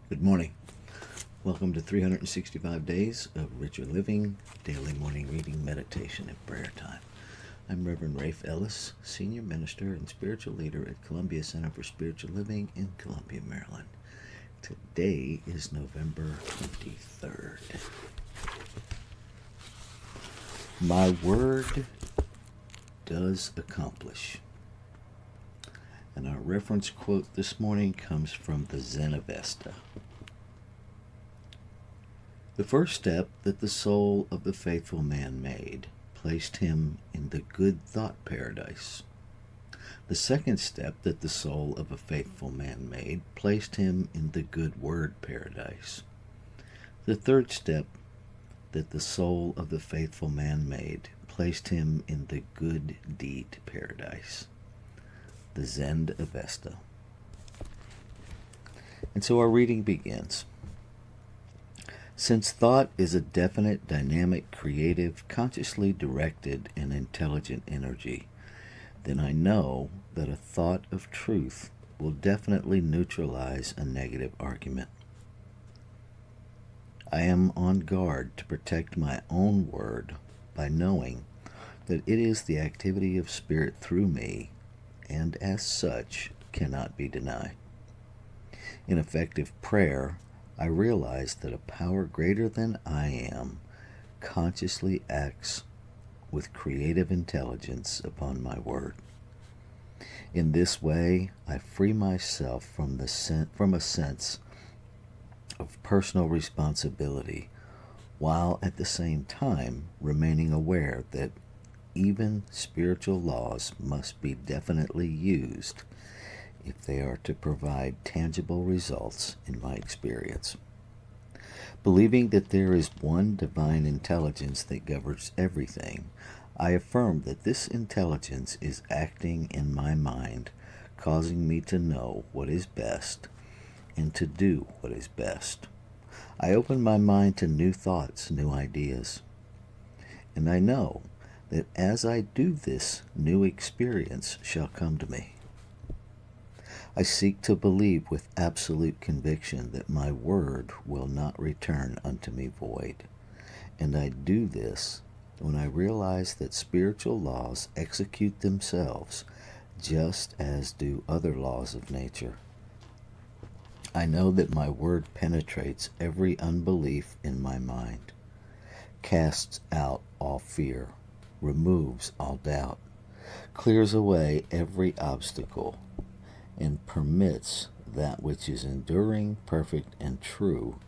Good morning. Welcome to 365 Days of Richer Living, daily morning reading, meditation, and prayer time. I'm Reverend Rafe Ellis, Senior Minister and Spiritual Leader at Columbia Center for Spiritual Living in Columbia, Maryland. Today is November 23rd. My word does accomplish. And our reference quote this morning comes from the Zen Avesta. The first step that the soul of the faithful man made placed him in the good thought paradise. The second step that the soul of a faithful man made placed him in the good word paradise. The third step that the soul of the faithful man made placed him in the good deed paradise. The Zen Avesta. And so our reading begins. Since thought is a definite, dynamic, creative, consciously directed, and intelligent energy, then I know that a thought of truth will definitely neutralize a negative argument. I am on guard to protect my own word by knowing that it is the activity of Spirit through me, and as such cannot be denied. In effective prayer, I realize that a power greater than I am consciously acts with creative intelligence upon my word. In this way, I free myself from a sense of personal responsibility, while at the same time remaining aware that even spiritual laws must be definitely used if they are to provide tangible results in my experience. Believing that there is one divine intelligence that governs everything, I affirm that this intelligence is acting in my mind, causing me to know what is best and to do what is best. I open my mind to new thoughts, new ideas, and I know that as I do this, new experience shall come to me. I seek to believe with absolute conviction that my word will not return unto me void, and I do this when I realize that spiritual laws execute themselves just as do other laws of nature. I know that my word penetrates every unbelief in my mind, casts out all fear, removes all doubt, clears away every obstacle, and permits that which is enduring, perfect, and true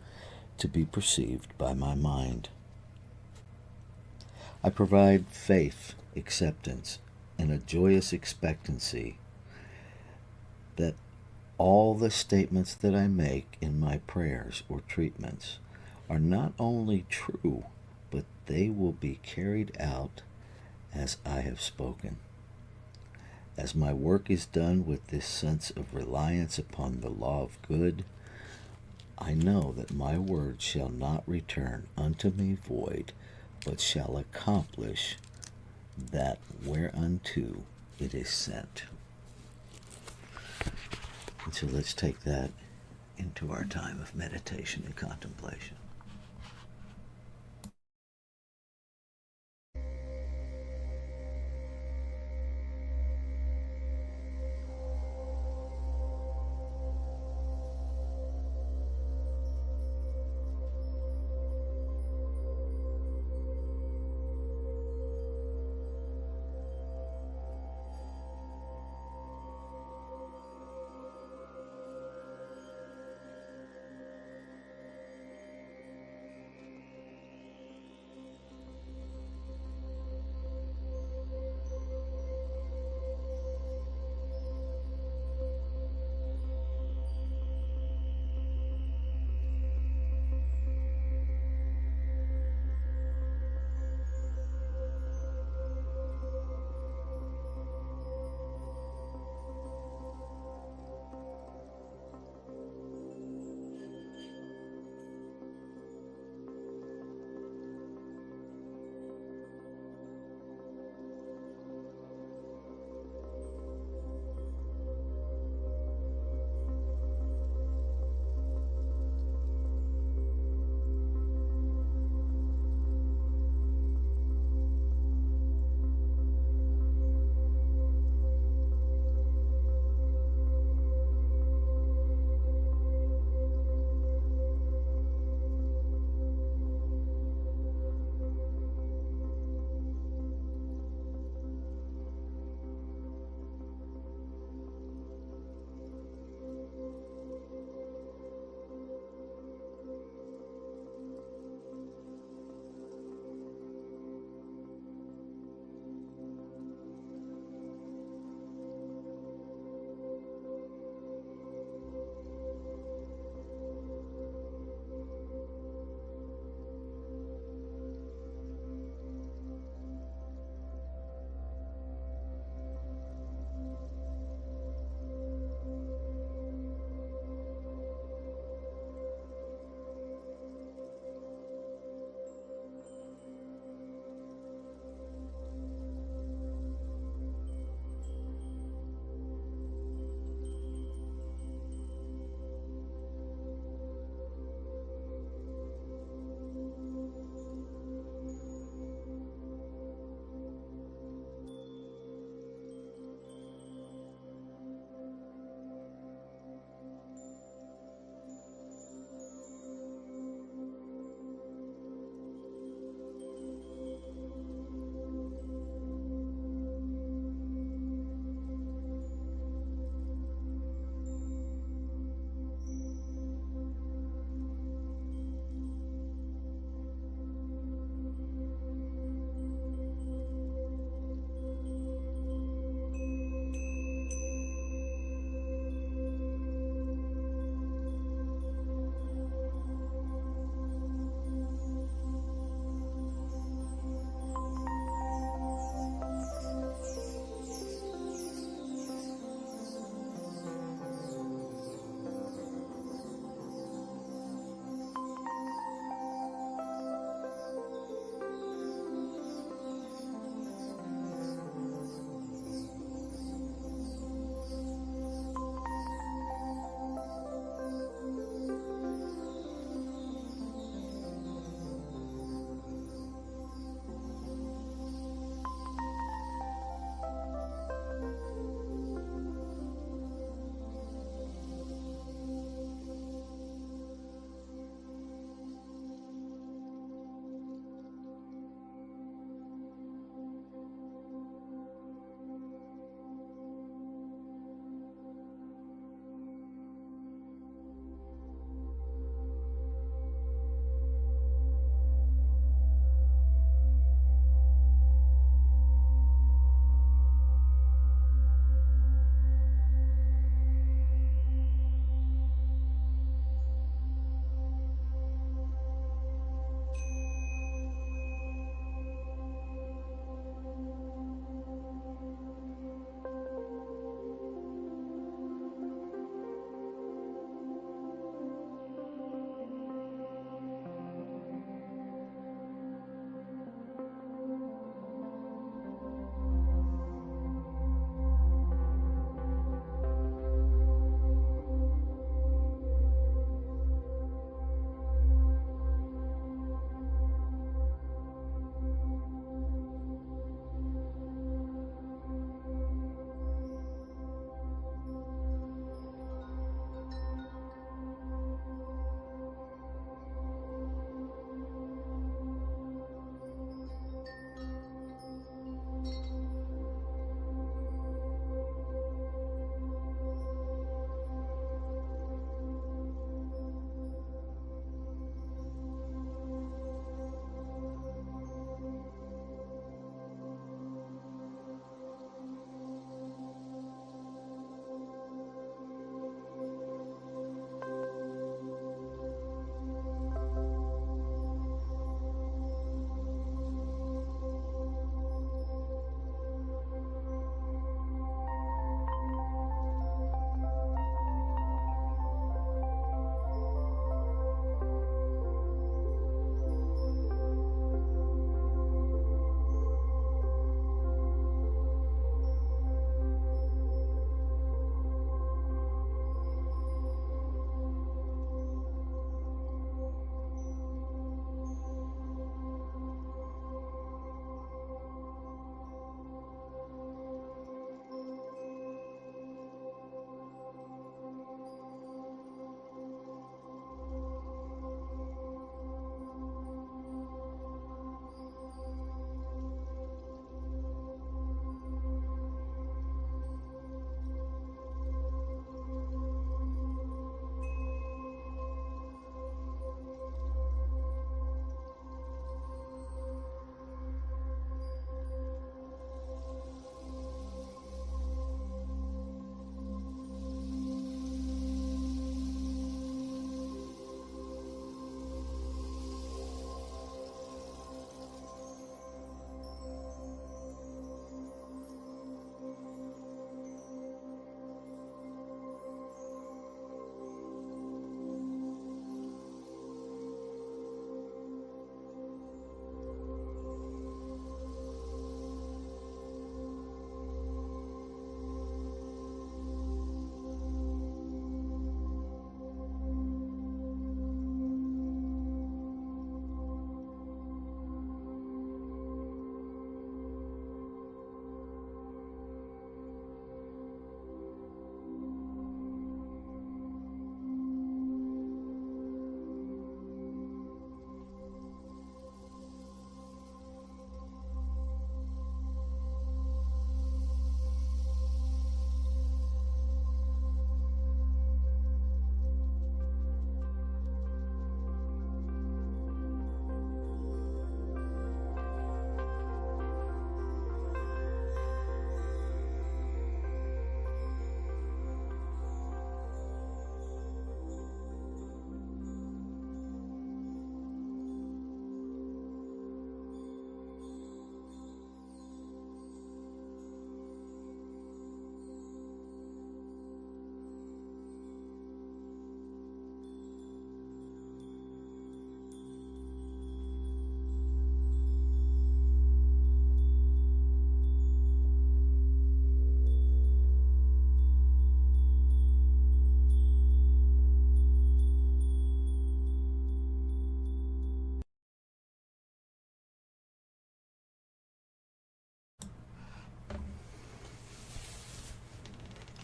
to be perceived by my mind. I provide faith, acceptance, and a joyous expectancy that all the statements that I make in my prayers or treatments are not only true, but they will be carried out as I have spoken. As my work is done with this sense of reliance upon the law of good, I know that my word shall not return unto me void, but shall accomplish that whereunto it is sent. And so let's take that into our time of meditation and contemplation.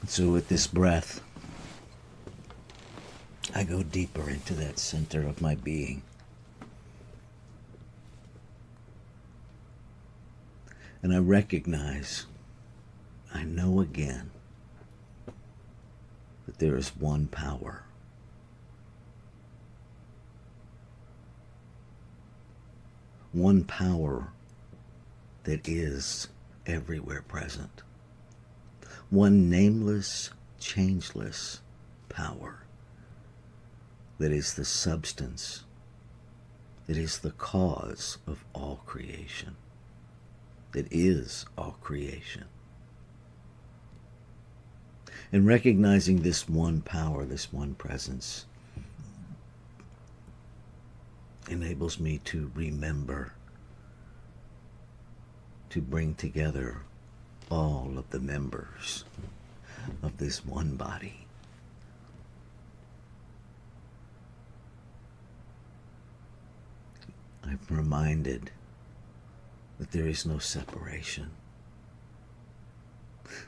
So with this breath, I go deeper into that center of my being. And I recognize, I know again, that there is one power. One power that is everywhere present. One nameless, changeless power that is the substance, that is the cause of all creation, that is all creation. And recognizing this one power, this one presence, enables me to remember, to bring together all of the members of this one body. I'm reminded that there is no separation,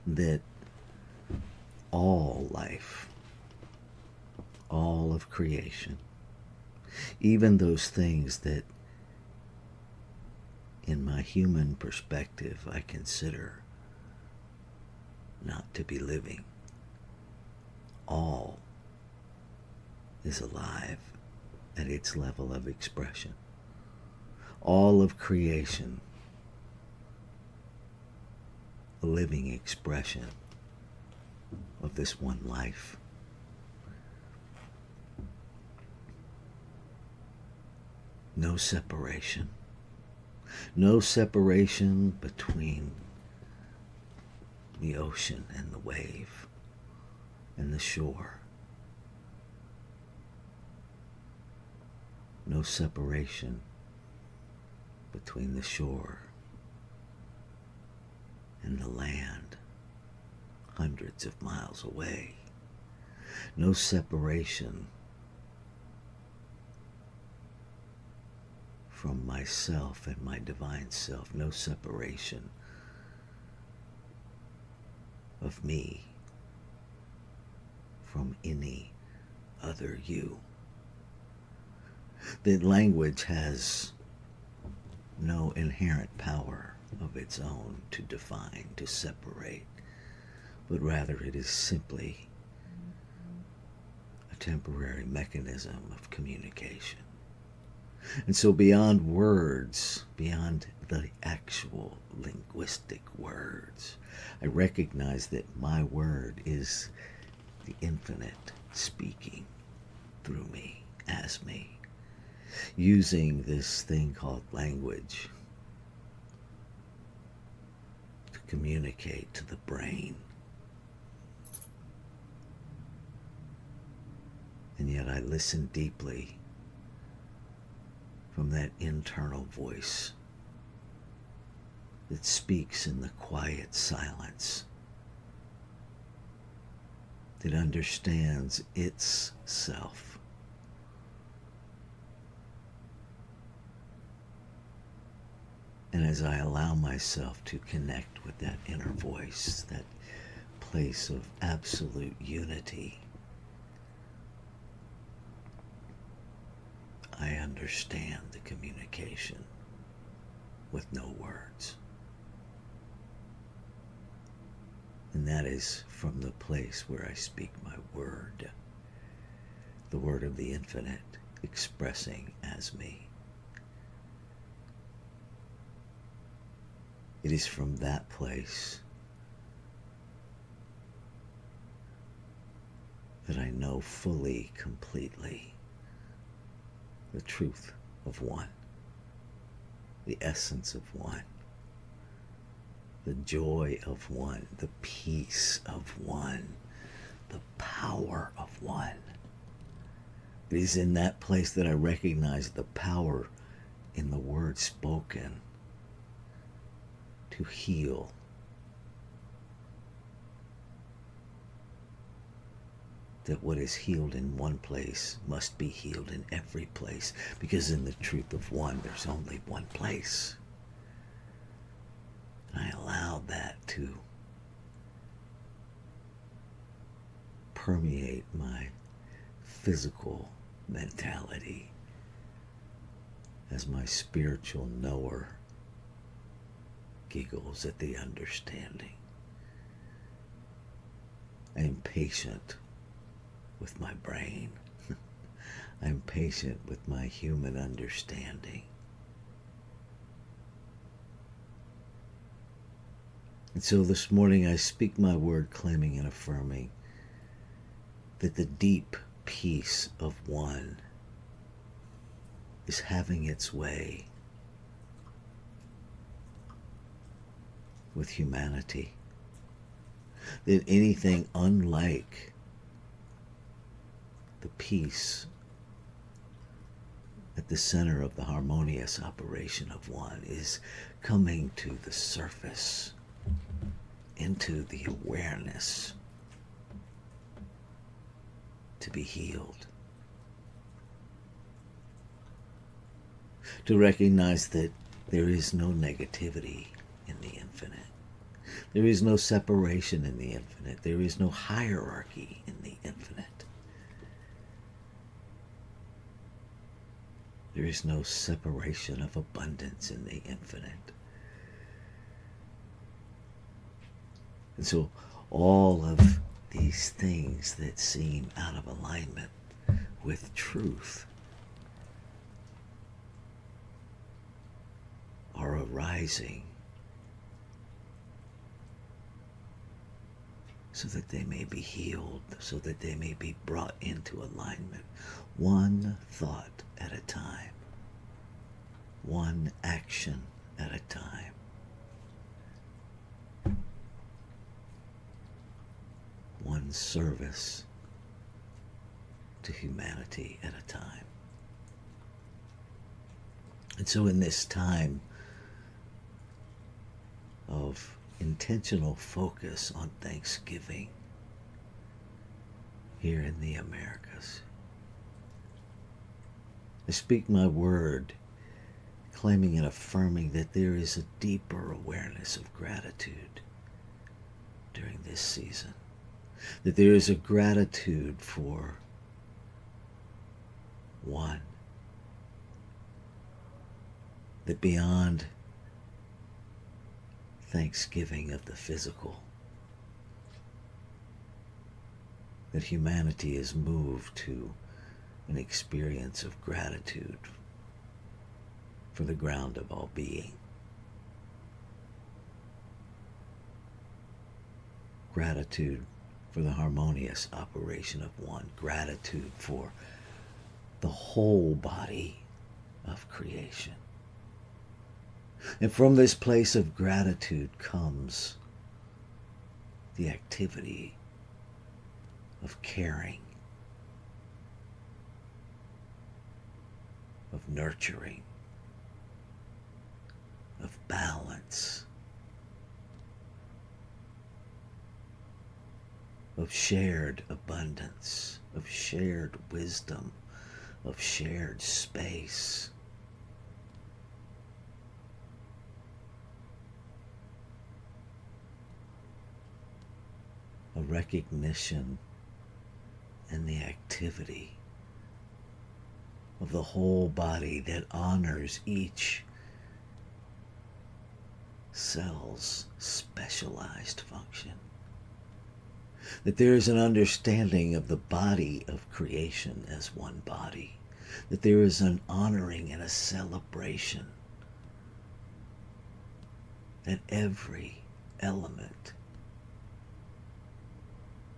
that all life, all of creation, even those things that in my human perspective I consider not to be living, all is alive at its level of expression. All of creation, a living expression of this one life. No separation. No separation between the ocean and the wave and the shore. No separation between the shore and the land hundreds of miles away. No separation from myself and my divine self. No separation of me from any other you. That language has no inherent power of its own to define, to separate, but rather it is simply a temporary mechanism of communication. And so beyond words, beyond the actual linguistic words, I recognize that my word is the infinite speaking through me, as me, using this thing called language to communicate to the brain. And yet I listen deeply from that internal voice that speaks in the quiet silence, that understands its self. And as I allow myself to connect with that inner voice, that place of absolute unity, I understand the communication with no words. And that is from the place where I speak my word, the word of the infinite expressing as me. It is from that place that I know fully, completely the truth of one, the essence of one, the joy of one, the peace of one, the power of one. It is in that place that I recognize the power in the word spoken to heal, that what is healed in one place must be healed in every place, because in the truth of one, there's only one place. And I allow that to permeate my physical mentality as my spiritual knower giggles at the understanding. I am patient with my brain. I am patient with my human understanding. And so this morning I speak my word, claiming and affirming that the deep peace of one is having its way with humanity. That anything unlike the peace at the center of the harmonious operation of one is coming to the surface, into the awareness, to be healed. To recognize that there is no negativity in the infinite. There is no separation in the infinite. There is no hierarchy in the infinite. There is no separation of abundance in the infinite. And so all of these things that seem out of alignment with truth are arising so that they may be healed, so that they may be brought into alignment, one thought at a time, one action at a time. One service to humanity at a time. And so in this time of intentional focus on Thanksgiving here in the Americas, I speak my word, claiming and affirming that there is a deeper awareness of gratitude during this season. That there is a gratitude for one. That beyond thanksgiving of the physical, that humanity is moved to an experience of gratitude for the ground of all being. Gratitude for the harmonious operation of one. Gratitude for the whole body of creation. And from this place of gratitude comes the activity of caring, of nurturing, of balance, of shared abundance, of shared wisdom, of shared space. A recognition and the activity of the whole body that honors each cell's specialized function. That there is an understanding of the body of creation as one body. That there is an honoring and a celebration. That every element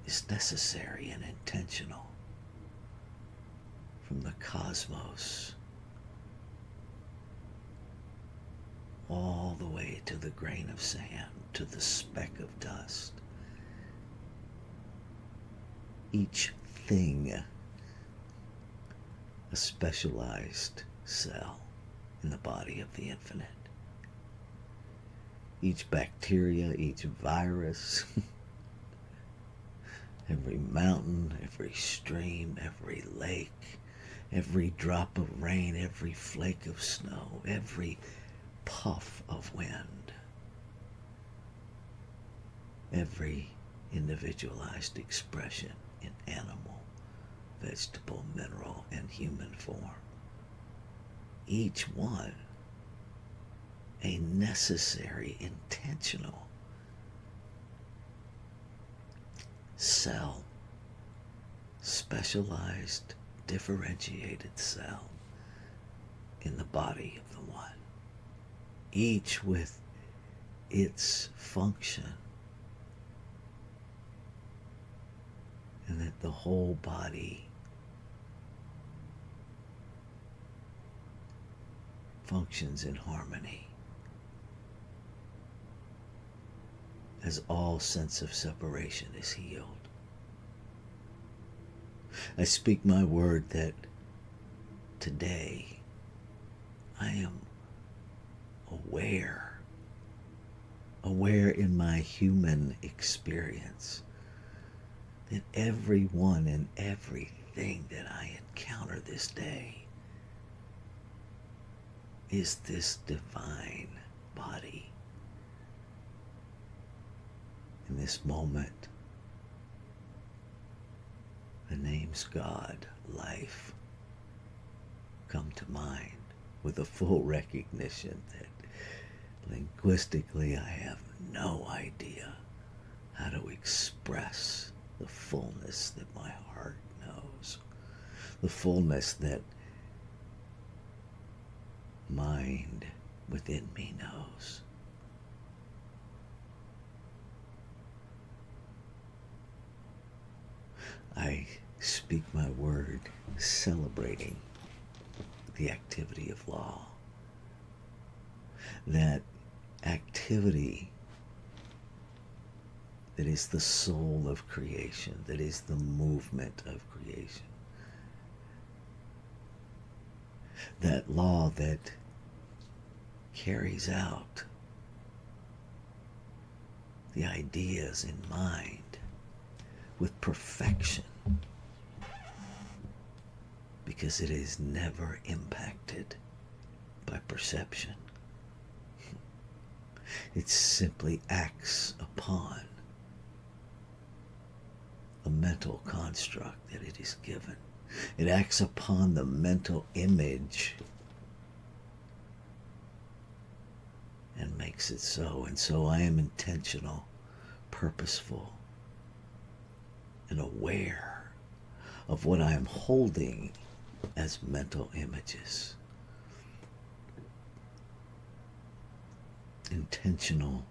is necessary and intentional. From the cosmos all the way to the grain of sand, to the speck of dust. Each thing a specialized cell in the body of the infinite. Each bacteria, each virus, every mountain, every stream, every lake, every drop of rain, every flake of snow, every puff of wind, every individualized expression in animal, vegetable, mineral, and human form. Each one a necessary, intentional cell, specialized, differentiated cell in the body of the one, each with its function, and that the whole body functions in harmony as all sense of separation is healed. I speak my word that today I am aware in my human experience that everyone and everything that I encounter this day is this divine body. In this moment, the names God, life, come to mind with a full recognition that linguistically I have no idea how to express the fullness that my heart knows, the fullness that mind within me knows. I speak my word celebrating the activity of law. That activity that is the soul of creation, that is the movement of creation. That law that carries out the ideas in mind with perfection, because it is never impacted by perception. It simply acts upon the mental construct that it is given. It acts upon the mental image and makes it so. And so I am intentional, purposeful, and aware of what I am holding as mental images. Intentional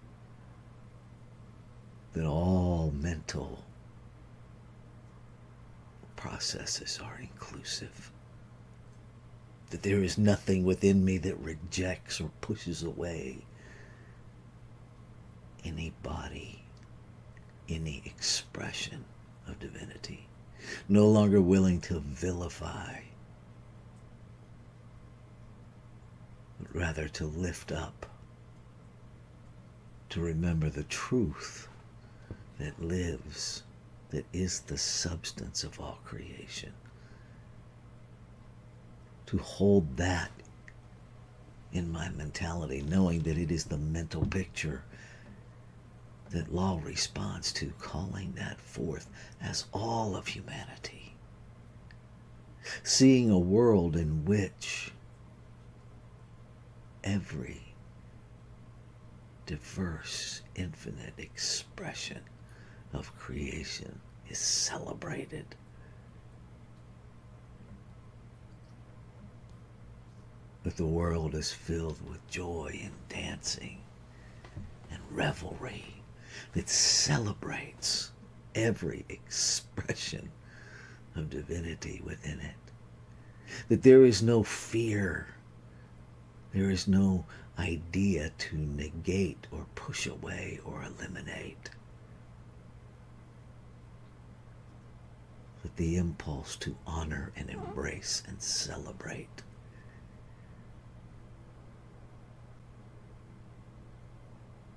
that all mental processes are inclusive. That there is nothing within me that rejects or pushes away any body, any expression of divinity. No longer willing to vilify, but rather to lift up, to remember the truth that lives, that is the substance of all creation. To hold that in my mentality, knowing that it is the mental picture that law responds to, calling that forth as all of humanity. Seeing a world in which every diverse, infinite expression of creation is celebrated. That the world is filled with joy and dancing and revelry that celebrates every expression of divinity within it. That there is no fear, there is no idea to negate or push away or eliminate. But the impulse to honor and embrace and celebrate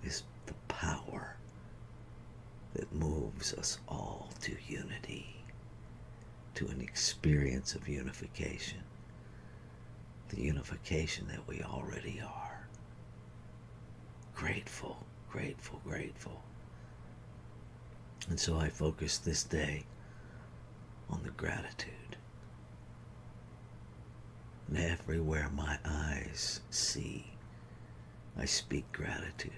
is the power that moves us all to unity, to an experience of unification, the unification that we already are. Grateful, grateful, grateful. And so I focus this day on the gratitude. And everywhere my eyes see, I speak gratitude.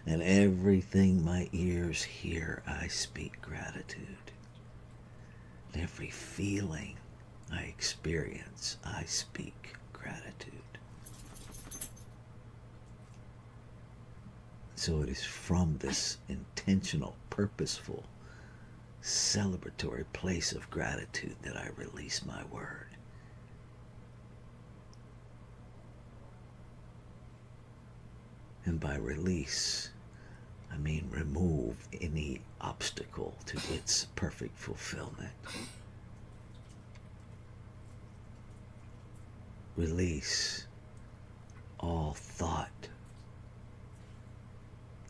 And everything my ears hear, I speak gratitude. And every feeling I experience, I speak gratitude. So it is from this intentional, purposeful, celebratory place of gratitude that I release my word. And by release, I mean remove any obstacle to its perfect fulfillment. Release all thought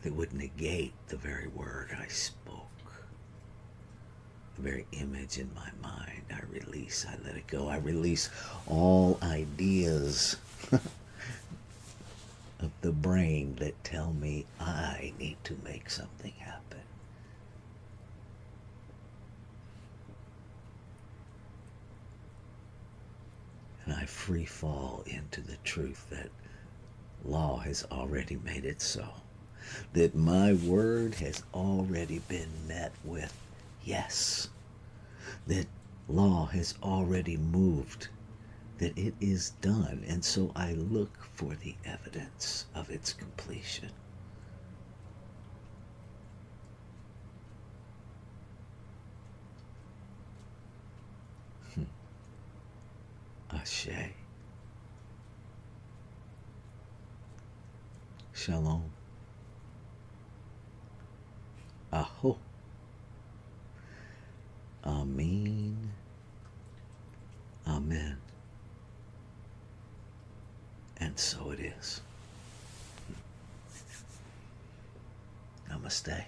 that would negate the very word I spoke. The very image in my mind, I release, I let it go. I release all ideas of the brain that tell me I need to make something happen. And I free fall into the truth that law has already made it so. That my word has already been met with yes. That law has already moved. That it is done. And so I look for the evidence of its completion. Ashe. Shalom. Aho. Amen. Amen. And so it is. Namaste.